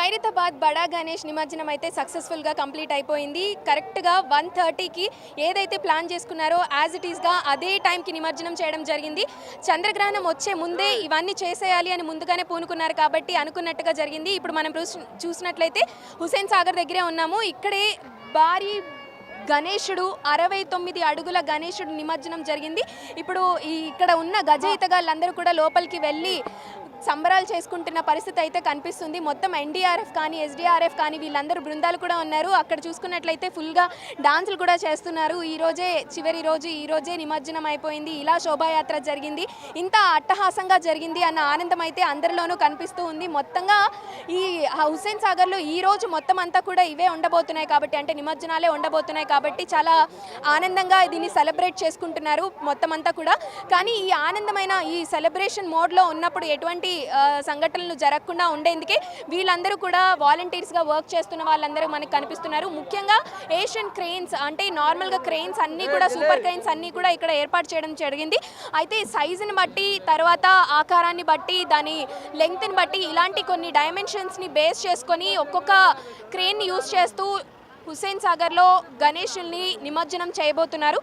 ఖైరతాబాద్ బడా గణేష్ నిమజ్జనం అయితే సక్సెస్ఫుల్గా కంప్లీట్ అయిపోయింది. కరెక్ట్గా 1:30కి ఏదైతే ప్లాన్ చేసుకున్నారో యాజ్ ఇట్ ఈస్గా అదే టైంకి నిమజ్జనం చేయడం జరిగింది. చంద్రగ్రహణం వచ్చే ముందే ఇవన్నీ చేసేయాలి అని ముందుగానే పూనుకున్నారు కాబట్టి అనుకున్నట్టుగా జరిగింది. ఇప్పుడు మనం చూసినట్లయితే హుసేన్ సాగర్ దగ్గరే ఉన్నాము. ఇక్కడే భారీ గణేశుడు 69 అడుగుల గణేశుడు నిమజ్జనం జరిగింది. ఇప్పుడు ఇక్కడ ఉన్న గజ ఈతగాళ్ళందరూ కూడా లోపలికి వెళ్ళి సంబరాలు చేసుకుంటున్న పరిస్థితి అయితే కనిపిస్తుంది. మొత్తం ఎన్డీఆర్ఎఫ్ కానీ ఎస్డీఆర్ఎఫ్ కానీ వీళ్ళందరూ బృందాలు కూడా ఉన్నారు. అక్కడ చూసుకున్నట్లయితే ఫుల్గా డాన్సులు కూడా చేస్తున్నారు. ఈరోజే చివరి రోజు, ఈరోజే నిమజ్జనం అయిపోయింది. ఇలా శోభాయాత్ర జరిగింది. ఇంత అట్టహాసంగా జరిగింది అన్న ఆనందం అయితే అందరిలోనూ కనిపిస్తూ ఉంది. మొత్తంగా ఈ హుస్సేన్ సాగర్లో ఈరోజు మొత్తం అంతా కూడా ఇవే ఉండబోతున్నాయి కాబట్టి, అంటే నిమజ్జనాలే ఉండబోతున్నాయి కాబట్టి చాలా ఆనందంగా దీన్ని సెలబ్రేట్ చేసుకుంటున్నారు మొత్తం అంతా కూడా. కానీ ఈ ఆనందమైన ఈ సెలబ్రేషన్ మోడ్లో ఉన్నప్పుడు ఎటువంటి సంఘటనలు జరగకుండా ఉండేందుకే వీళ్ళందరూ కూడా వాలంటీర్స్గా వర్క్ చేస్తున్న వాళ్ళందరూ మనకు కనిపిస్తున్నారు. ముఖ్యంగా ఏషియన్ క్రెయిన్స్, అంటే నార్మల్గా క్రెయిన్స్ అన్నీ కూడా, సూపర్ క్రెయిన్స్ అన్నీ కూడా ఇక్కడ ఏర్పాటు చేయడం జరిగింది. అయితే సైజుని బట్టి, తర్వాత ఆకారాన్ని బట్టి, దాని లెంగ్త్ని బట్టి ఇలాంటి కొన్ని డైమెన్షన్స్ని బేస్ చేసుకొని ఒక్కొక్క క్రెయిన్ని యూజ్ చేస్తూ హుస్సేన్ సాగర్లో గణేషుల్ని నిమజ్జనం చేయబోతున్నారు.